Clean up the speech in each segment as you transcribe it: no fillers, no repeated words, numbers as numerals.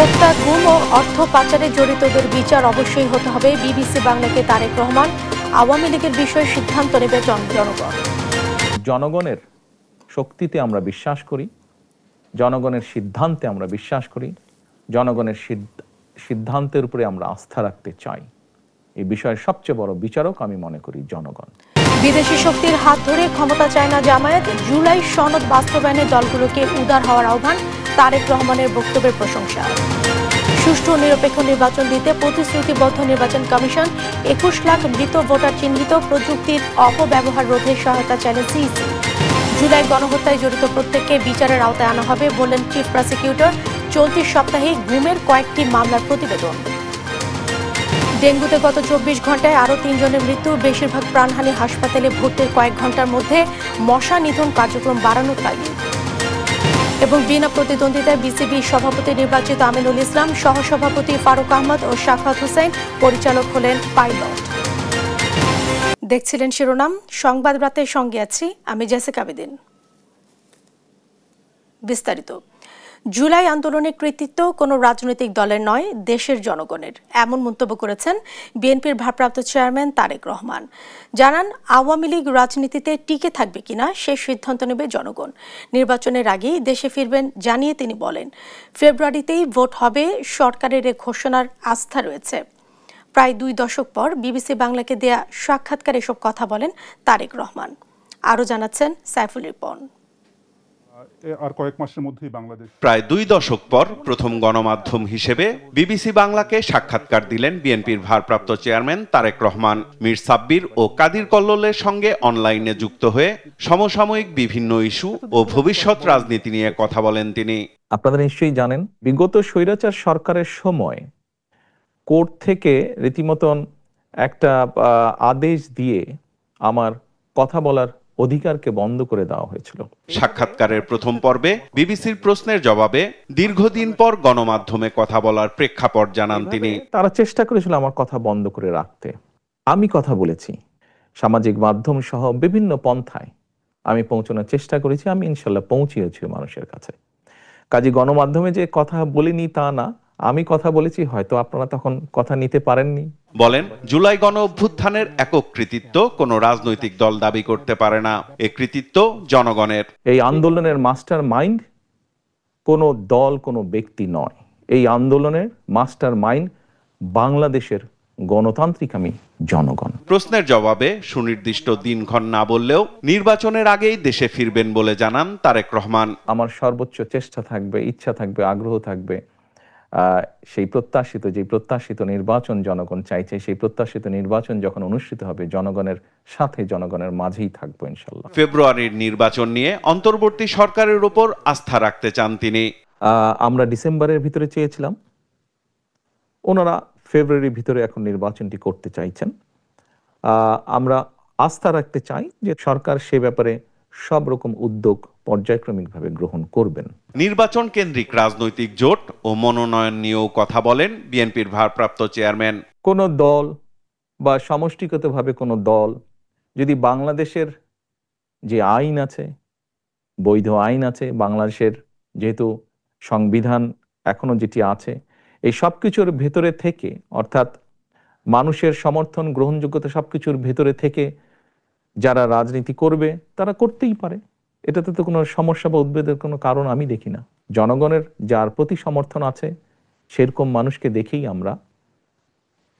হত্যা, গুম ও অর্থ পাচারে জড়িতদের বিচার অবশ্যই হতে হবে। বিবিসি বাংলাকে তারেক রহমান। আওয়ামী লীগের বিষয়ে সিদ্ধান্ত নেবে জনগণ। জনগণের শক্তিতে আমরা বিশ্বাস করি, জনগণের সিদ্ধান্তে আমরা বিশ্বাস করি, জনগণের সিদ্ধান্তের উপরে আমরা আস্থা রাখতে চাই। এই বিষয়ের সবচেয়ে বড় বিচারক আমি মনে করি জনগণ। বিদেশি শক্তির হাত ধরে ক্ষমতা চায় না জামায়াত। জুলাই সনদ বাস্তবায়নে দলগুলোকে উদার হওয়ার আহ্বান। তারেক রহমানের বক্তব্যের প্রশংসা। সুষ্ঠু নিরপেক্ষ নির্বাচন দিতে প্রতিশ্রুতিবদ্ধ নির্বাচন কমিশন। 21 লাখ মৃত ভোটার চিহ্নিত। প্রযুক্তির অপব্যবহার রোধে সহায়তা চাইলে সিইসি। জুলাই গণহত্যায় জড়িত প্রত্যেককে বিচারের আওতায় আনা হবে বললেন চিফ প্রসিকিউটর। চলতি সপ্তাহে গুমের কয়েকটি মামলার প্রতিবেদন। ডেঙ্গুতে গত 24 ঘন্টায় আরও 3 জনের মৃত্যু। বেশিরভাগ প্রাণহানি হাসপাতালে ভর্তির কয়েক ঘন্টার মধ্যে মশা নিধন কার্যক্রম বাড়ানোর তাগিদ। এবং বিনা প্রতিদ্বন্দ্বিতায় বিসিবি সভাপতি নির্বাচিত আমিনুল ইসলাম, সহসভাপতি ফারুক আহমদ ও শাখাত হোসেন, পরিচালক হলেন পাইলট। দেখছিলেন শিরোনাম। সংবাদ রাতের সঙ্গে আছি আমি জেসিকা আবেদিন। বিস্তারিত। জুলাই আন্দোলনের কৃতিত্ব কোনো রাজনৈতিক দলের নয়, দেশের জনগণের, এমন মন্তব্য করেছেন বিএনপির ভারপ্রাপ্ত চেয়ারম্যান তারেক রহমান। জানান, আওয়ামী লীগ রাজনীতিতে টিকে থাকবে কিনা সে সিদ্ধান্ত নেবে জনগণ। নির্বাচনের আগেই দেশে ফিরবেন জানিয়ে তিনি বলেন, ফেব্রুয়ারিতেই ভোট হবে, সরকারের এ ঘোষণার আস্থা রয়েছে। প্রায় 2 দশক পর বিবিসি বাংলাকে দেয়া সাক্ষাৎকারে এসব কথা বলেন তারেক রহমান। আরও জানাচ্ছেন সাইফুল রিপন। আর কয়েক মাসের মধ্যেই বাংলাদেশ প্রায় 2 দশক পর প্রথম গণমাধ্যম হিসেবে বিবিসি বাংলাকে সাক্ষাৎকার দিলেন বিএনপির ভারপ্রাপ্ত চেয়ারম্যান তারেক রহমান। মীর সাব্বির ও কাদির কল্লোলের সঙ্গে অনলাইনে যুক্ত হয়ে সমসাময়িক বিভিন্ন ইস্যু ও ভবিষ্যৎ রাজনীতি নিয়ে কথা বলেন তিনি। আপনারা নিশ্চয়ই জানেন, বিগত স্বৈরাচার সরকারের সময় কোর্ট থেকে রীতিমতন একটা আদেশ দিয়ে আমার কথা বলার অধিকারকে বন্ধ করে দেওয়া হয়েছিল। সাক্ষাৎকারের প্রথম পর্বে বিবিসির প্রশ্নের জবাবে দীর্ঘদিন পর গণমাধ্যমে কথা বলার প্রেক্ষাপট জানান তিনি। তারা চেষ্টা করেছিল আমার কথা বন্ধ করে রাখতে। আমি কথা বলেছি, সামাজিক মাধ্যম সহ বিভিন্ন পন্থায় আমি পৌঁছানোর চেষ্টা করেছি। আমি ইনশাল্লাহ পৌঁছিয়েছি মানুষের কাছে। কাজে গণমাধ্যমে যে কথা বলিনি তা না, আমি কথা বলেছি, হয়তো আপনারা তখন কথা নিতে পারেননি। বলেন, জুলাই গণ অভ্যুত্থানের একক কৃতিত্ব কোনো রাজনৈতিক দল দাবি করতে পারে না, এ কৃতিত্ব জনগণের। এই আন্দোলনের মাস্টার মাইন্ড কোনো দল, কোনো ব্যক্তি নয়। এই আন্দোলনের মাস্টার মাইন্ড বাংলাদেশের গণতান্ত্রিক আমি জনগণ। প্রশ্নের জবাবে সুনির্দিষ্ট দিনক্ষণ না বললেও নির্বাচনের আগেই দেশে ফিরবেন বলে জানান তারেক রহমান। আমার সর্বোচ্চ চেষ্টা থাকবে, ইচ্ছা থাকবে, আগ্রহ থাকবে, সেই প্রত্যাশিত নির্বাচন জনগণ চাইছে, সেই প্রত্যাশিত নির্বাচন যখন অনুষ্ঠিত হবে জনগণের সাথে, জনগণের মাঝেই থাকবো ইনশাল্লাহ। ফেব্রুয়ারির নির্বাচন নিয়ে অন্তর্বর্তী সরকারের উপর আস্থা রাখতে চান তিনি। আমরা ডিসেম্বরের ভিতরে চেয়েছিলাম, ওনারা ফেব্রুয়ারির ভিতরে এখন নির্বাচনটি করতে চাইছেন। আমরা আস্থা রাখতে চাই যে সরকার সে ব্যাপারে সব রকম উদ্যোগ পর্যায়ক্রমিকভাবে গ্রহণ করবেন। নির্বাচন কেন্দ্রিক রাজনৈতিক জোট ও মনোনয়ন নিয়েও কথা বলেন বিএনপির ভারপ্রাপ্ত চেয়ারম্যান। কোন দল বা সমষ্টিগতভাবে কোনো দল যদি বাংলাদেশের যে আইন আছে, বৈধ আইন আছে, বাংলাদেশের যেহেতু সংবিধান এখনো যেটি আছে, এই সব কিছুর ভেতরে থেকে, অর্থাৎ মানুষের সমর্থন, গ্রহণযোগ্যতা সবকিছুর ভেতরে থেকে যারা রাজনীতি করবে তারা করতেই পারে। এটাতে তো কোনো সমস্যা বা উদ্বেগের কোনো কারণ আমি দেখি না। জনগণের যার প্রতি সমর্থন আছে সেরকম মানুষকে দেখেই আমরা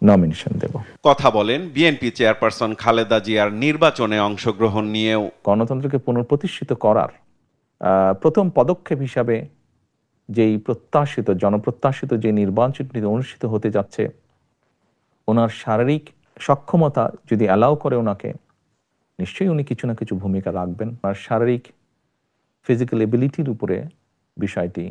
নমিনেশন দেব। কথা বলেন বিএনপি চেয়ারপারসন খালেদা জিয়ার নির্বাচনে অংশগ্রহণ নিয়েও। গণতন্ত্রকে পুনঃপ্রতিষ্ঠিত করার প্রথম পদক্ষেপ হিসাবে যেই জনপ্রত্যাশিত যে নির্বাচনটি অনুষ্ঠিত হতে যাচ্ছে, ওনার শারীরিক সক্ষমতা যদি অ্যালাউ করে ওনাকে, নিশ্চয়ই উনি কিছু না কিছু ভূমিকা রাখবেন। আর শারীরিক ফিজিক্যাল এবিলিটির উপরে বিষয়টি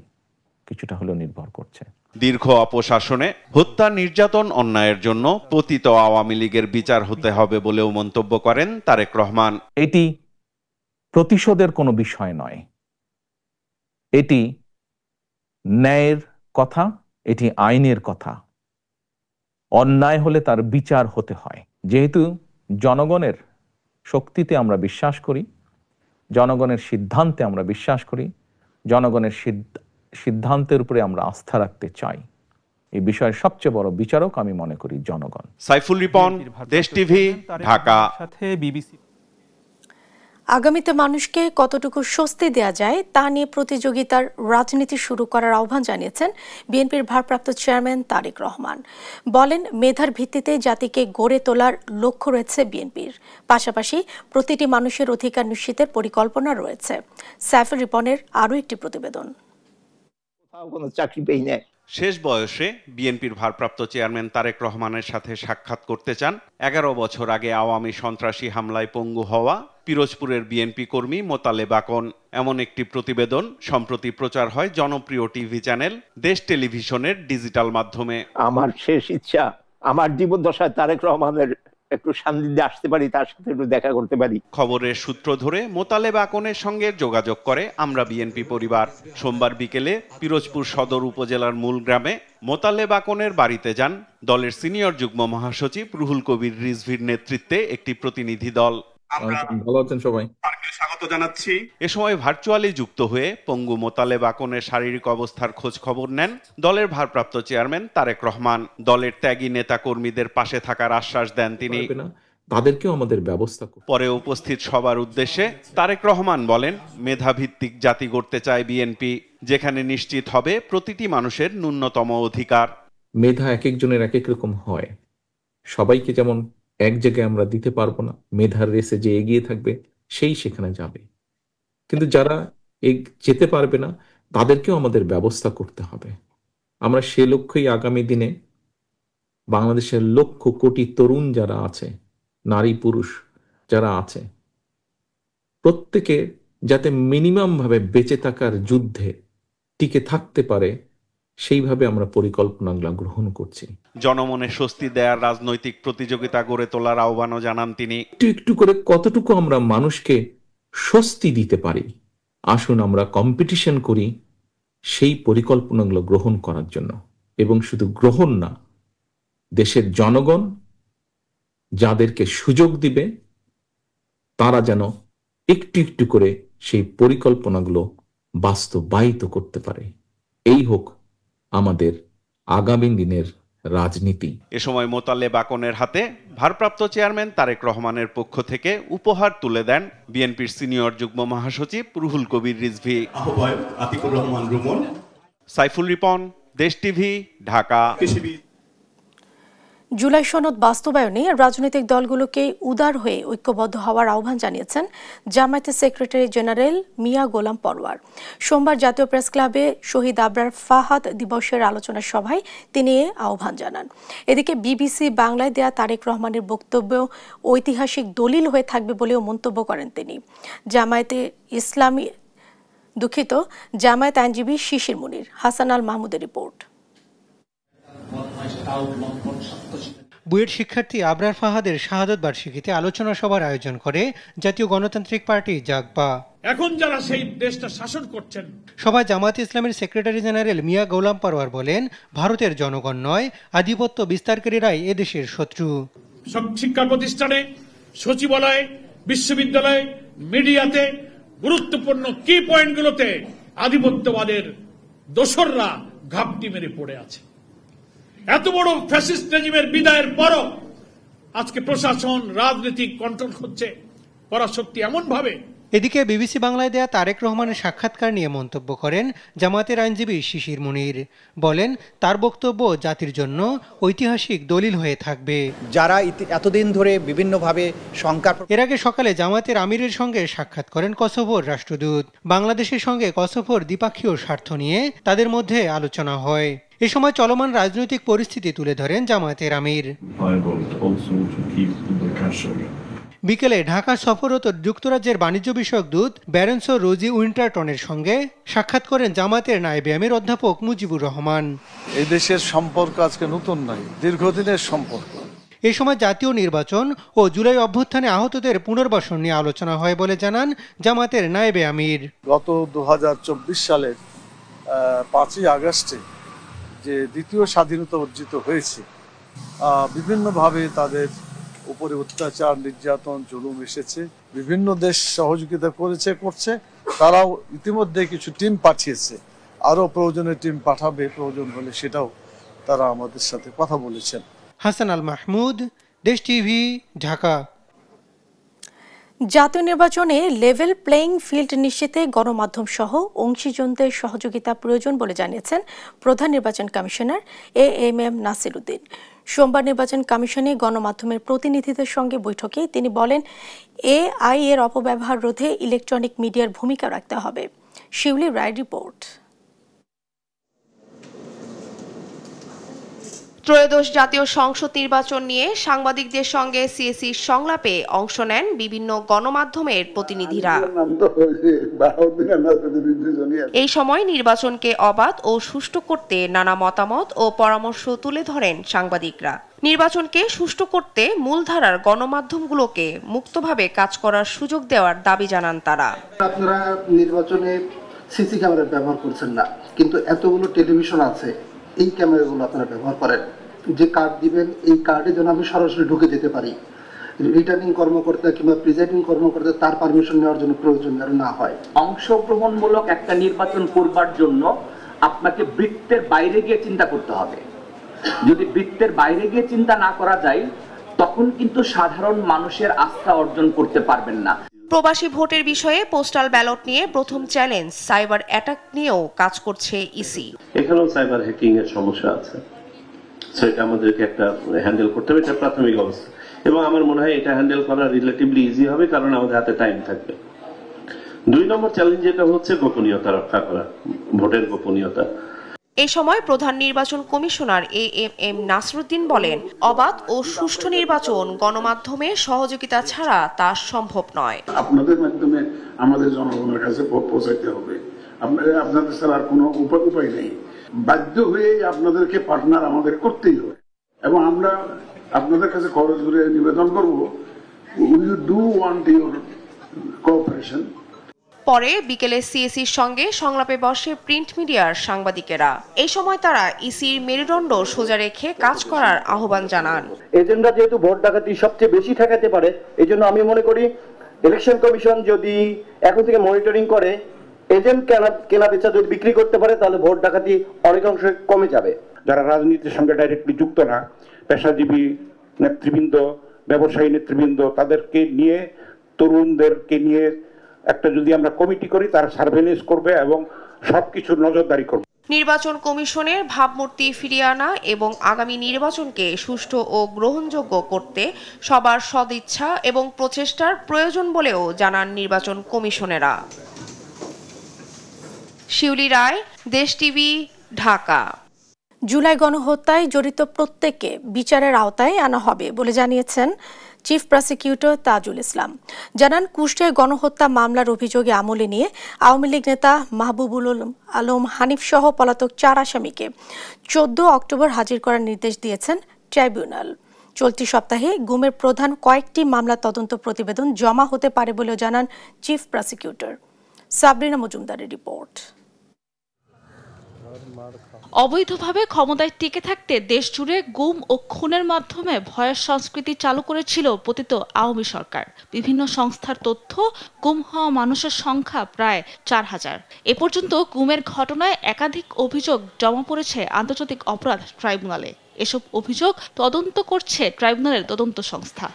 কিছুটা হলেও নির্ভর করছে। দীর্ঘ অপশাসনে হত্যা, নির্যাতন, অন্যায়ের জন্য পতিত আওয়ামী লীগের বিচার হতে হবে বলেও মন্তব্য করেন তারেক রহমান। এটি প্রতিশোধের কোনো বিষয় নয়, এটি ন্যায়ের কথা, এটি আইনের কথা। অন্যায় হলে তার বিচার হতে হয়। যেহেতু জনগণের শক্তিতে আমরা বিশ্বাস করি, জনগণের সিদ্ধান্তে আমরা বিশ্বাস করি, জনগণের সিদ্ধান্তের উপরে আমরা আস্থা রাখতে চাই। এই বিষয়ের সবচেয়ে বড় বিচারক আমি মনে করি জনগণ। সাইফুল রিপন, দেশ টিভি, ঢাকা। আগামীতে মানুষকে কতটুকু স্বস্তি দেয়া যায় তা নিয়ে প্রতিযোগিতার রাজনীতি শুরু করার আহ্বান জানিয়েছেন বিএনপির ভারপ্রাপ্ত চেয়ারম্যান তারেক রহমান। বলেন, মেধার ভিত্তিতে জাতিকে গড়ে তোলার লক্ষ্য রয়েছে বিএনপির, পাশাপাশি প্রতিটি মানুষের অধিকার নিশ্চিতের পরিকল্পনা রয়েছে। সাইফুল রিপনের আরও একটি প্রতিবেদন। শেষ বয়সে বিএনপির ভারপ্রাপ্ত চেয়ারম্যান তারেক রহমানের সাথে সাক্ষাৎ করতে চান 11 বছর আগে আওয়ামী সন্ত্রাসী হামলায় পঙ্গু হওয়া পিরোজপুরের বিএনপি কর্মী মোতালেব আকন। এমন একটি প্রতিবেদন সম্প্রতি প্রচার হয় জনপ্রিয় টিভি চ্যানেল দেশ টেলিভিশনের ডিজিটাল মাধ্যমে। আমার শেষ ইচ্ছা, আমার জীবদ্দশায় তারেক রহমানের একটু সান্নিধ্যে আসতে পারি, তার সাথে একটু দেখা করতে পারি। খবরের সূত্র ধরে মোতালেব আকনের সঙ্গে যোগাযোগ করে আমরা বিএনপি পরিবার। সোমবার বিকেলে পিরোজপুর সদর উপজেলার মূল গ্রামে মোতালেব আকনের বাড়িতে যান দলের সিনিয়র যুগ্ম মহাসচিব রুহুল কবির রিজভির নেতৃত্বে একটি প্রতিনিধি দল। ভালো আছেন সবাই, স্বাগত জানাচ্ছি। এ সময় ভার্চুয়ালি যুক্ত হয়ে পঙ্গু মোতালেব আকনের শারীরিক অবস্থার খোঁজ খবর নেন দলের ভারপ্রাপ্ত চেয়ারম্যান তারেক রহমান। দলের ত্যাগী নেতা কর্মীদের পাশে থাকার আশ্বাস দেন তিনি। তাদেরকেও আমাদের ব্যবস্থা পরে উপস্থিত সবার উদ্দেশ্যে তারেক রহমান বলেন, মেধাভিত্তিক জাতি গড়তে চায় বিএনপি, যেখানে নিশ্চিত হবে প্রতিটি মানুষের ন্যূনতম অধিকার। মেধা এক একজনের এক এক রকম হয়, সবাইকে যেমন এক জায়গায় আমরা দিতে পারবো না। মেধার রেসে যে এগিয়ে থাকবে সেই সেখানে যাবে, কিন্তু যারা যেতে পারবে না তাদেরকেও আমাদের ব্যবস্থা করতে হবে। আমরা সে লক্ষ্যেই আগামী দিনে বাংলাদেশের লক্ষ কোটি তরুণ যারা আছে, নারী পুরুষ যারা আছে, প্রত্যেকে যাতে মিনিমাম ভাবে বেঁচে থাকার যুদ্ধে টিকে থাকতে পারে সেইভাবে আমরা পরিকল্পনাগুলো গ্রহণ করছি। জনমনে স্বস্তি দেয়ার রাজনৈতিক প্রতিযোগিতা গড়ে তোলার আহ্বানও জানান তিনি। একটু একটু করে কতটুকু আমরা মানুষকে স্বস্তি দিতে পারি, আসুন আমরা কম্পিটিশন করি সেই পরিকল্পনাগুলো গ্রহণ করার জন্য। এবং শুধু গ্রহণ না, দেশের জনগণ যাদেরকে সুযোগ দিবে তারা যেন একটু একটু করে সেই পরিকল্পনাগুলো বাস্তবায়িত করতে পারে। এই হোক আমাদের আগামী দিনের রাজনীতি। এ সময় মোতালেব আকনের হাতে ভারপ্রাপ্ত চেয়ারম্যান তারেক রহমানের পক্ষ থেকে উপহার তুলে দেন বিএনপির সিনিয়র যুগ্ম মহাসচিব রুহুল কবির রিজভী। আহ্বায়ক আতিকুর রহমান রুমন। সাইফুল রিপন, দেশ টিভি, ঢাকা। জুলাই সনদ বাস্তবায়নে রাজনৈতিক দলগুলোকে উদার হয়ে ঐক্যবদ্ধ হওয়ার আহ্বান জানিয়েছেন জামায়াতের সেক্রেটারি জেনারেল মিয়া গোলাম পরওয়ার। সোমবার জাতীয় প্রেস ক্লাবে শহীদ আবরার ফাহাদ দিবসের আলোচনা সভায় তিনি এ আহ্বান জানান। এদিকে বিবিসি বাংলায় দেয়া তারেক রহমানের বক্তব্য ঐতিহাসিক দলিল হয়ে থাকবে বলেও মন্তব্য করেন তিনি। জামায়াত আইনজীবী শিশির মুনির, হাসান আল মাহমুদের রিপোর্ট। বুয়েট শিক্ষার্থী আবরার ফাহাদের শাহাদত বার্ষিকীতে আলোচনা সভার আয়োজন করে জাতীয় গণতান্ত্রিক পার্টি জাগপা। এখন যারা সেই দেশটা শাসন করছেন, সভায় জামায়াত ইসলামের সেক্রেটারি জেনারেল মিয়া গোলাম পরওয়ার বলেন, ভারতের জনগণ নয়, আধিপত্য বিস্তারকারীরাই এদেশের শত্রু। সব শিক্ষা প্রতিষ্ঠানে, সচিবালয়ে, বিশ্ববিদ্যালয়ে, মিডিয়াতে গুরুত্বপূর্ণ কি পয়েন্টগুলোতে আধিপত্যবাদের দোসররা ঘাপটি মেরে পড়ে আছে। এত বড় ফ্যাসিস্ট রেজিমের বিদায়ের পরও আজকে প্রশাসন, রাজনীতি কন্ট্রোল করছে পরাশক্তি এমন ভাবে। এদিকে বিবিসি বাংলায় দেয়া তারেক রহমানের সাক্ষাৎকার নিয়ে মন্তব্য করেন জামায়াতের আইনজীবী শিশির মুনির। বলেন, তার বক্তব্য জাতির জন্য ঐতিহাসিক দলিল হয়ে থাকবে। যারা এতদিন ধরে বিভিন্নভাবে শঙ্কা। এর আগে সকালে জামায়াতের আমিরের সঙ্গে সাক্ষাৎ করেন কসোভোর রাষ্ট্রদূত। বাংলাদেশের সঙ্গে কসোভোর দ্বিপাক্ষীয় স্বার্থ নিয়ে তাদের মধ্যে আলোচনা হয়। এ সময় চলমান রাজনৈতিক পরিস্থিতি তুলে ধরেন জামায়াতের আমির। বিকেলে ঢাকা সফররত যুক্তরাজ্যের বাণিজ্য বিষয়ক দূত ব্যারেন্সো রোজি উইন্টারটনের সঙ্গে সাক্ষাৎ করেন জামায়াতের নায়েবে আমির অধ্যাপক মুজিবুর রহমান। এই দেশের সম্পর্ক আজকে নতুন নয়, দীর্ঘদিনের সম্পর্ক। এ সময় জাতীয় নির্বাচন ও জুলাই অভ্যুত্থানে আহতদের পুনর্বাসন নিয়ে আলোচনা হয় বলে জানান জামায়াতের নায়েবে আমির। গত 2024 সালের 5ই আগস্টে যে দ্বিতীয় স্বাধীনতা অর্জিত হয়েছে, বিভিন্নভাবে তাদের উপরে অত্যাচার, নির্যাতন, জুলুম এসেছে। বিভিন্ন দেশ সহযোগিতা করছে। তারাও ইতিমধ্যে কিছু টিম পাঠিয়েছে আরও প্রয়োজনে টিম পাঠাবে, প্রয়োজন হলে সেটাও তারা আমাদের সাথে কথা বলেছেন। হাসান আল মাহমুদ, দেশ টিভি, ঢাকা। জাতীয় নির্বাচনে লেভেল প্লেইং ফিল্ড নিশ্চিতে গণমাধ্যম সহ অংশীজনদের সহযোগিতা প্রয়োজন বলে জানিয়েছেন প্রধান নির্বাচন কমিশনার AMM নাসির উদ্দিন। সোমবার নির্বাচন কমিশনে গণমাধ্যমের প্রতিনিধিদের সঙ্গে বৈঠকে তিনি বলেন, AI এর অপব্যবহার রোধে ইলেকট্রনিক মিডিয়ার ভূমিকা রাখতে হবে। শিউলি রায় রিপোর্ট। ত্রয়োদশ জাতীয় সংসদ নির্বাচন নিয়ে সাংবাদিকদের সঙ্গে সিএসির সংলাপে অংশ নেন বিভিন্ন গণমাধ্যমের প্রতিনিধিরা। এই সময় নির্বাচনকে অবাধ ও সুষ্ঠু করতে নানা মতামত ও পরামর্শ তুলে ধরেন সাংবাদিকরা। নির্বাচনকে সুষ্ঠু করতে মূলধারার গণমাধ্যমগুলোকে মুক্তভাবে কাজ করার সুযোগ দেওয়ার দাবি জানান তারা। আপনারা নির্বাচনে সিসি ক্যামেরা ব্যবহার করছেন না, কিন্তু এতগুলো টেলিভিশন আছে, এই ক্যামেরাগুলো আপনারা ব্যবহার করেন। যে কার্ড দিবেন, এই কার্ডে যেন আমি সরাসরি ঢুকে যেতে পারি। রিটার্নিং কর্মকর্তা কিংবা প্রিজাইডিং কর্মকর্তা তার পারমিশন নেওয়ার জন্য প্রয়োজন যেন না হয়। অংশগ্রহণমূলক একটা নির্বাচন করবার জন্য আপনাকে বৃত্তের বাইরে গিয়ে চিন্তা করতে হবে। যদি বৃত্তের বাইরে গিয়ে চিন্তা না করা যায়, তখন কিন্তু সাধারণ মানুষের আস্থা অর্জন করতে পারবেন না। প্রবাসী ভোটের বিষয়ে পোস্টাল ব্যালট নিয়ে প্রথম চ্যালেঞ্জ সাইবার অ্যাটাক নিয়েও কাজ করছে ইসি। এখানেও সাইবার হ্যাকিং এর সমস্যা আছে, সেটা আমাদেরকে একটা হ্যান্ডেল করতে হবে, এটা প্রাথমিক অবস্থা। এবং আমার মনে হয় এটা হ্যান্ডেল করা রিলেটিভলি ইজি হবে, কারণ আমাদের হাতে টাইম থাকবে। 2 নম্বর চ্যালেঞ্জ যেটা হচ্ছে গোপনীয়তা রক্ষা করা, ভোটের গোপনীয়তা। এই সময় প্রধান নির্বাচন কমিশনার AMM নাসির উদ্দিন বলেন, অবাধ ও সুষ্ঠু নির্বাচন গণমাধ্যমের সহযোগিতা ছাড়া তা সম্ভব নয়। আপনাদের মাধ্যমে আমাদের জনগণের কাছে পৌঁছাইতে হবে, আপনাদের ছাড়া আর কোনো উপায় নেই। বাধ্য হয়ে আপনাদেরকে পার্টনার আমাদের করতেই হবে, এবং আমরা আপনাদের কাছে খরচ করে নিবেদন করব, we do want your cooperation. পরে বিকেলে সিএসির সঙ্গে সংলাপে বসে প্রিন্ট মিডিয়ার সাংবাদিকেরা। এই সময় তারা ইসির মেরুদণ্ড সোজা রেখে কাজ করার আহ্বান জানান। এজেন্ডা যেহেতু ভোট ডাকাতি সবচেয়ে বেশি ঠেকাতে পারে, এই জন্য আমি মনে করি ইলেকশন কমিশন যদি এখন থেকে মনিটরিং করে, এজেন্ট কেনা বেচা যদি বিক্রি করতে পারে, তাহলে ভোট ডাকাতি অনেকাংশে কমে যাবে। যারা রাজনীতির সঙ্গে ডাইরেক্টলি যুক্ত না, পেশাজীবী নেতৃবৃন্দ, ব্যবসায়ী নেতৃবৃন্দ, তাদেরকে নিয়ে, তরুণদেরকে নিয়ে একটা যদি আমরা কমিটি করি, তারা সার্ভেলেন্স করবে এবং সবকিছু নজরদারি করবে। নির্বাচন কমিশনের ভাবমূর্তি ফিরিয়ে আনা এবং আগামী নির্বাচনকে সুষ্ঠু ও গ্রহণযোগ্য করতে সবার সদিচ্ছা এবং প্রচেষ্টার প্রয়োজন বলেও জানান নির্বাচন কমিশনেরা। শিউলি রায়, দেশ টিভি, ঢাকা। জুলাই গণহত্যায় জড়িত প্রত্যেককে বিচারের আওতায় আনা হবে বলে জানিয়েছেন চিফ প্রসিকিউটর তাজুল ইসলাম। জানান, কুষ্টিয়ায় গণহত্যা মামলার অভিযোগে আমলে নিয়ে আওয়ামী লীগ নেতা মাহবুবুল আলম হানিফ সহ পলাতক 4 আসামিকে 14 অক্টোবর হাজির করার নির্দেশ দিয়েছেন ট্রাইব্যুনাল। চলতি সপ্তাহে গুমের প্রধান কয়েকটি মামলা তদন্ত প্রতিবেদন জমা হতে পারে বলেও জানান চিফ প্রসিকিউটর। সাবরিনা মজুমদারের রিপোর্ট। অবৈধভাবে ক্ষমতায় টিকে থাকতে দেশ জুড়ে গুম ও খুনের মাধ্যমে ভয়ের সংস্কৃতি চালু করেছিল পতিত আওয়ামী সরকার। বিভিন্ন সংস্থার তথ্য, গুম হওয়া মানুষের সংখ্যা প্রায় 4000। এ পর্যন্ত গুমের ঘটনায় একাধিক অভিযোগ জমা পড়েছে আন্তর্জাতিক অপরাধ ট্রাইব্যুনালে। এসব অভিযোগ তদন্ত করছে ট্রাইব্যুনালের তদন্ত সংস্থা।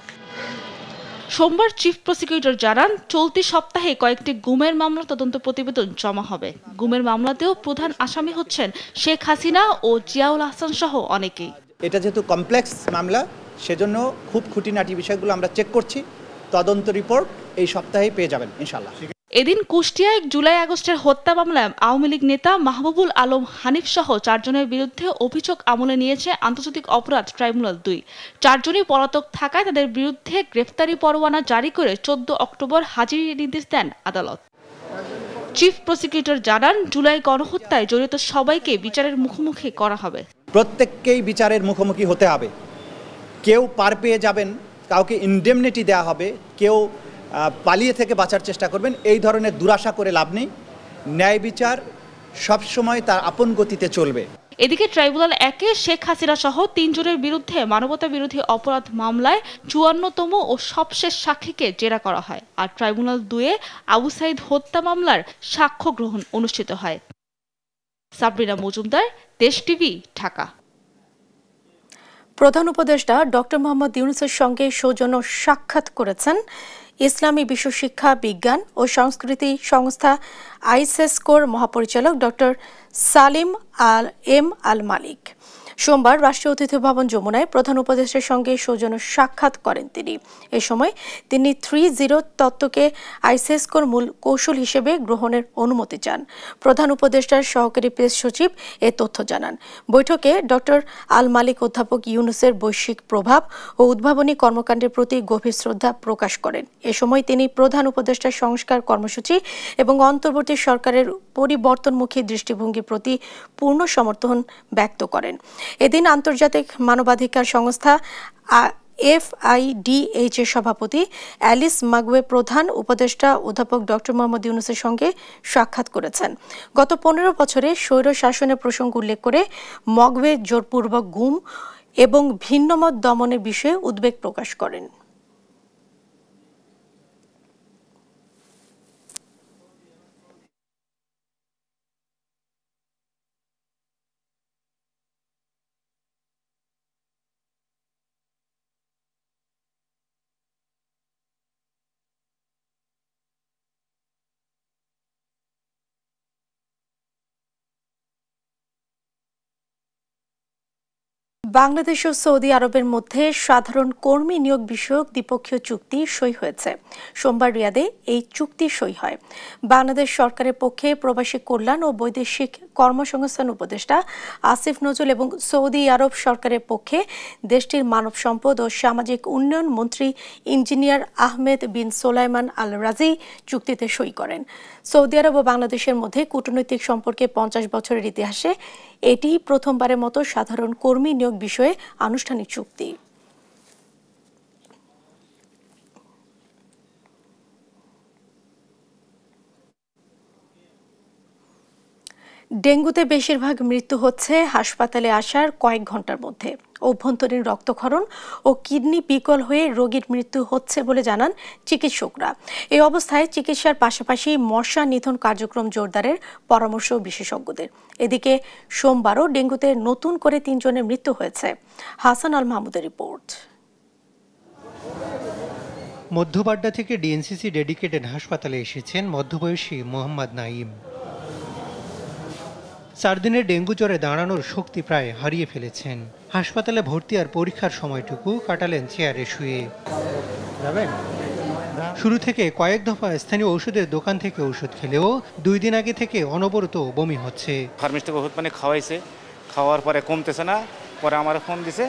সোমবার চিফ প্রসিকিউটর জানান, চলতি সপ্তাহে কয়েকটি গুমের মামলা তদন্ত প্রতিবেদন জমা হবে। গুমের মামলাতেও প্রধান আসামি হচ্ছেন শেখ হাসিনা ও জিয়াউল হাসান সহ অনেকেই। এটা যেহেতু কমপ্লেক্স মামলা, সেজন্য খুব খুঁটিনাটি বিষয়গুলো আমরা চেক করছি। তদন্ত রিপোর্ট এই সপ্তাহেই পেয়ে যাবেন ইনশাআল্লাহ। এদিন কুষ্টিয়ায় জুলাই আগস্টের হত্যা মামলায় আওয়ামী লীগ নেতা মাহবুবুল আলম হানিফ সহ 4 জনের বিরুদ্ধে অভিযোগ আমলে নিয়েছে আন্তর্জাতিক অপরাধ ট্রাইব্যুনাল 2। 4 জনই পলাতক থাকায় তাদের বিরুদ্ধে গ্রেফতারি পরোয়ানা জারি করে 14 অক্টোবর হাজির নির্দেশ দেন আদালত। চিফ প্রসিকিউটর জানান, জুলাই গণহত্যায় জড়িত সবাইকে বিচারের মুখোমুখি করা হবে। প্রত্যেককেই বিচারের মুখোমুখি হতে হবে। কেউ পার পেয়ে যাবেন, কাউকে ইনডেমনিটি দেওয়া হবে, কেউ পালিয়ে থেকে বাঁচার চেষ্টা করবেন। এই ধরনের দুরাশা করে লাভ নেই। ন্যায় বিচার সবসময় তার আপন গতিতে চলবে। এদিকে ট্রাইব্যুনাল 1-এ শেখ হাসিনা সহ 3 জনের বিরুদ্ধে মানবতা বিরোধী অপরাধ মামলায় 54তম ও সবশেষ সাক্ষীকে জেরা করা হয়। আর ট্রাইব্যুনাল 2-এ আবু সাইদ হত্যা মামলার সাক্ষ্য গ্রহণ অনুষ্ঠিত হয়। সাবরিনা মজুমদার, দেশ টিভি, ঢাকা। প্রধান উপদেষ্টা ডক্টর মোহাম্মদ ইউনূসের সঙ্গে সৌজন্য সাক্ষাৎ করেছেন ইসলামী বিশ্ব শিক্ষা বিজ্ঞান ও সংস্কৃতি সংস্থা আইসেসকোর মহাপরিচালক ডক্টর সালিম আল মালিক। সোমবার রাষ্ট্রীয় অতিথি ভবন যমুনায় প্রধান উপদেষ্টার সঙ্গে সৌজন্য সাক্ষাৎ করেন তিনি। এ সময় তিনি 3-0 তত্ত্বকে আইসেসকোর মূল কৌশল হিসেবে গ্রহণের অনুমতি চান। প্রধান উপদেষ্টার সহকারী প্রেস সচিব এ তথ্য জানান। বৈঠকে ডক্টর আল মালিক অধ্যাপক ইউনূসের বৈশ্বিক প্রভাব ও উদ্ভাবনী কর্মকাণ্ডের প্রতি গভীর শ্রদ্ধা প্রকাশ করেন। এ সময় তিনি প্রধান উপদেষ্টার সংস্কার কর্মসূচি এবং অন্তর্বর্তী সরকারের পরিবর্তনমুখী দৃষ্টিভঙ্গির প্রতি পূর্ণ সমর্থন ব্যক্ত করেন। এদিন আন্তর্জাতিক মানবাধিকার সংস্থা FIDH এর সভাপতি অ্যালিস মাগওয়ে প্রধান উপদেষ্টা অধ্যাপক ডক্টর মোহাম্মদ ইউনূসের সঙ্গে সাক্ষাৎ করেছেন। গত 15 বছরে স্বৈর শাসনের প্রসঙ্গ উল্লেখ করে মাগওয়ে জোরপূর্বক গুম এবং ভিন্নমত দমনের বিষয়ে উদ্বেগ প্রকাশ করেন। বাংলাদেশ ও সৌদি আরবের মধ্যে সাধারণ কর্মী নিয়োগ বিষয়ক দ্বিপক্ষীয় চুক্তি সই হয়েছে। সোমবার রিয়াদে এই চুক্তি সই হয়। বাংলাদেশ সরকারের পক্ষে প্রবাসী কল্যাণ ও বৈদেশিক কর্মসংস্থান উপদেষ্টা আসিফ নজরুল এবং সৌদি আরব সরকারের পক্ষে দেশটির মানব সম্পদ ও সামাজিক উন্নয়ন মন্ত্রী ইঞ্জিনিয়ার আহমেদ বিন সোলাইমান আল রাজি চুক্তিতে সই করেন। সৌদি আরব ও বাংলাদেশের মধ্যে কূটনৈতিক সম্পর্কে 50 বছরের ইতিহাসে এটি প্রথমবারের মতো সাধারণ কর্মী নিয়োগ বিষয়ে আনুষ্ঠানিক চুক্তি। ডেঙ্গুতে বেশিরভাগ মৃত্যু হচ্ছে হাসপাতালে আসার কয়েক ঘন্টার মধ্যে। অভ্যন্তরীণ রক্তক্ষরণ ও কিডনি বিকল হয়ে রোগীর মৃত্যু হচ্ছে বলে জানান চিকিৎসকরা। এই অবস্থায় চিকিৎসার পাশাপাশি মশা নিধন কার্যক্রম জোরদারের পরামর্শ বিশেষজ্ঞদের। এদিকে সোমবারও ডেঙ্গুতে নতুন করে 3 জনের মৃত্যু হয়েছে। হাসান আল মাহমুদের রিপোর্ট। মধ্যবাড্ডা থেকে ডিএনসিসি ডেডিকেটেড হাসপাতালে এসেছেন মধ্যবয়সী মোহাম্মদ নাইম। 4 দিনের ডেঙ্গু জ্বরে দাঁড়ানোর শক্তি প্রায় হারিয়ে ফেলেছেন। হাসপাতালে ভর্তি আর পরীক্ষার সময়টুকু কাটালেন চেয়ারে শুয়ে। শুরু থেকে কয়েক দফা স্থানীয় ওষুধের দোকান থেকে ওষুধ খেলেও 2 দিন আগে থেকে অনবরত বমি হচ্ছে। ফার্মেসি থেকে ওষুধ খাওয়াইছে, খাওয়ার পরে কমতেছে না, পরে আমার ফোন দিছে,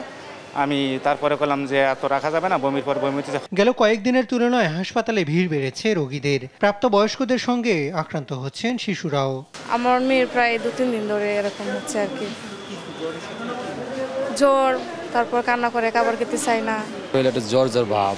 আমি তারপরে বললাম যে এত রাখা যাবে না, বমির পর বমি হচ্ছে। গেল কয়েকদিনের তুলনায় হাসপাতালে ভিড় বেড়েছে রোগীদের। প্রাপ্তবয়স্কদের সঙ্গে আক্রান্ত হচ্ছেন শিশুরাও। আমার মেয়ের প্রায় 2-3 দিন ধরে এরকম হচ্ছে আর কি, জ্বর, তারপর কান্না করে, খাবার খেতে চাই না। জ্বর ভাব,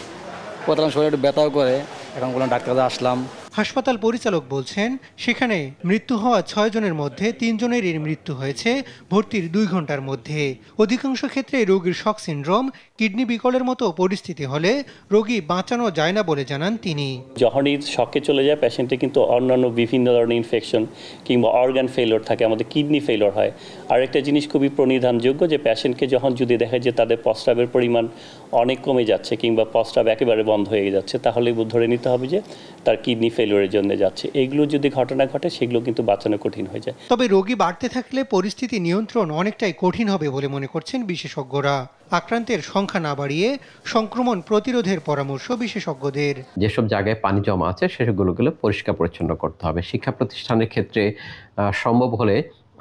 প্রথম শরীরে একটু ব্যথাও করে, এখন বললাম ডাক্তার আসলাম। হাসপাতাল পরিচালক বলছেন সেখানে মৃত্যু হওয়া 6 জনের মধ্যে 3 জনেরই মৃত্যু হয়েছে ভর্তির 2 ঘন্টার মধ্যে। অধিকাংশ ক্ষেত্রে রোগীর শক সিনড্রোম, কিডনি বিকলের মতো পরিস্থিতি হলে রোগী বাঁচানো যায় না বলে জানান তিনি। যখনই শকে চলে যায় পেশেন্টে কিন্তু অন্যান্য বিভিন্ন ধরনের ইনফেকশন কিংবা অর্গান ফেলিওর থাকে, আমাদের কিডনি ফেলিওর হয়। আর একটা জিনিস খুবই প্রণিধানযোগ্য যে পেশেন্টকে যখন যদি দেখে যে তাদের প্রস্রাবের পরিমাণ অনেক কমে যাচ্ছে কিংবা প্রস্রাব একেবারে বন্ধ হয়ে যাচ্ছে, তাহলে ধরে নিতে হবে যে তার কিডনি ফেলিওরের জন্য যাচ্ছে। এইগুলো যদি ঘটনা ঘটে সেগুলো কিন্তু বাঁচানো কঠিন হয়ে যায়। তবে রোগী বাড়তে থাকলে পরিস্থিতি নিয়ন্ত্রণ অনেকটাই কঠিন হবে বলে মনে করছেন বিশেষজ্ঞরা। আক্রান্তের সংখ্যা না বাড়িয়ে সংক্রমণ প্রতিরোধের পরামর্শ বিশেষজ্ঞদের। যেসব জায়গায় পানি জমা আছে সেগুলো পরিষ্কার পরিচ্ছন্ন করতে হবে। শিক্ষা প্রতিষ্ঠানের ক্ষেত্রে সম্ভব হলে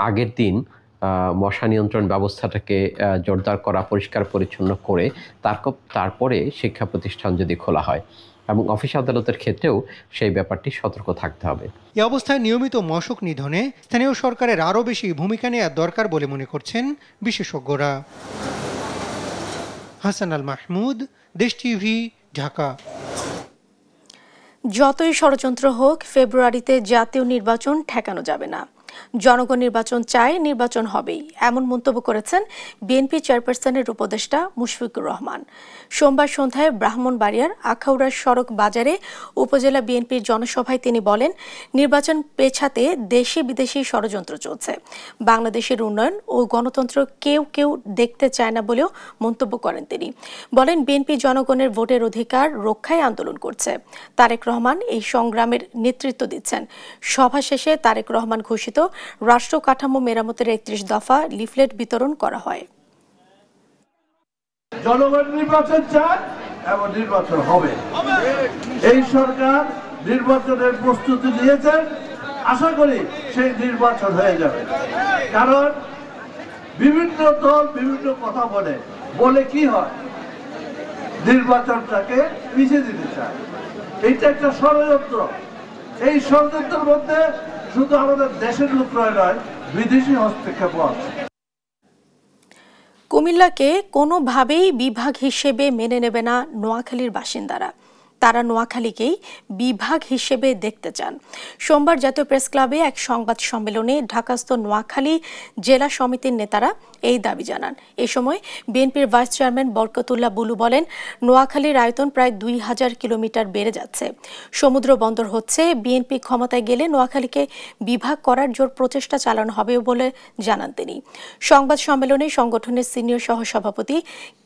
আগের দিন মশা নিয়ন্ত্রণ ব্যবস্থাটাকে জোরদার করা, পরিষ্কার পরিচ্ছন্ন করে তারপরে শিক্ষা প্রতিষ্ঠান যদি খোলা হয়, এবং অফিস আদালতের ক্ষেত্রেও সেই ব্যাপারটি সতর্ক থাকতে হবে। এই অবস্থায় নিয়মিত মশক নিধনে স্থানীয় সরকারের আরও বেশি ভূমিকা নেওয়া দরকার বলে মনে করছেন বিশেষজ্ঞরা। হাসান আল মাহমুদ, দেশ টিভি, ঢাকা। যতই ষড়যন্ত্র হোক, ফেব্রুয়ারিতে জাতীয় নির্বাচন ঠেকানো যাবে না। জনগণ নির্বাচন চায়, নির্বাচন হবেই, এমন মন্তব্য করেছেন বিএনপি চেয়ারপারসনের উপদেষ্টা মুশফিকুর রহমান। সোমবার সন্ধ্যায় ব্রাহ্মণবাড়িয়ার আখাউড়া সড়ক বাজারে উপজেলা বিএনপির জনসভায় তিনি বলেন, নির্বাচন পেছাতে দেশি বিদেশি ষড়যন্ত্র চলছে। বাংলাদেশের উন্নয়ন ও গণতন্ত্র কেউ কেউ দেখতে চায় না বলেও মন্তব্য করেন তিনি। বলেন, বিএনপি জনগণের ভোটের অধিকার রক্ষায় আন্দোলন করছে। তারেক রহমান এই সংগ্রামের নেতৃত্ব দিচ্ছেন। সভা শেষে তারেক রহমান ঘোষিত রাষ্ট্র কাঠামো মেরামতের ৩১ দফা লিফলেট বিতরণ করা হয়। জনগণ নির্বাচন চায় এবং নির্বাচন হবে। এই সরকার নির্বাচনের প্রস্তুতি নিয়েছেন, আশা করি সেই নির্বাচন হয়ে যাবে। কারণ বিভিন্ন দল বিভিন্ন কথা বলে কি হয়, নির্বাচনটাকে পিছিয়ে দিতে চায়। এইটা একটা ষড়যন্ত্র। এই ষড়যন্ত্রের মধ্যে শুধু আমাদের দেশের লোকরা নয়, বিদেশি হস্তক্ষেপ আছে। কুমিল্লাকে কোনোভাবেই বিভাগ হিসেবে মেনে নেবে না নোয়াখালীর বাসিন্দারা। তারা নোয়াখালীকেই বিভাগ হিসেবে দেখতে চান। সোমবার জাতীয় প্রেস ক্লাবে এক সংবাদ সম্মেলনে ঢাকাস্থ নোয়াখালী জেলা সমিতির নেতারা এই দাবি জানান। এ সময় বিএনপির ভাইস চেয়ারম্যান বরকতুল্লাহ বুলু বলেন, নোয়াখালীর আয়তন প্রায় ২,০০০ কিলোমিটার বেড়ে যাচ্ছে। সমুদ্র বন্দর হচ্ছে। বিএনপি ক্ষমতায় গেলে নোয়াখালীকে বিভাগ করার জোর প্রচেষ্টা চালানো হবে বলে জানান তিনি। সংবাদ সম্মেলনে সংগঠনের সিনিয়র সহসভাপতি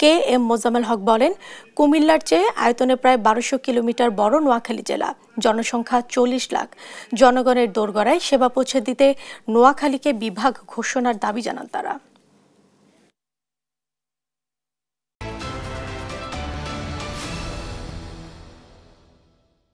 কে এম মোজাম্মেল হক বলেন, কুমিল্লার চেয়ে আয়তনে প্রায় ১২০০ কিলোমিটার বড় নোয়াখালী জেলা, জনসংখ্যা ৪০ লাখ। জনগণের দোরগড়ায় সেবা পৌঁছে দিতে নোয়াখালীকে বিভাগ ঘোষণার দাবি জানান তারা।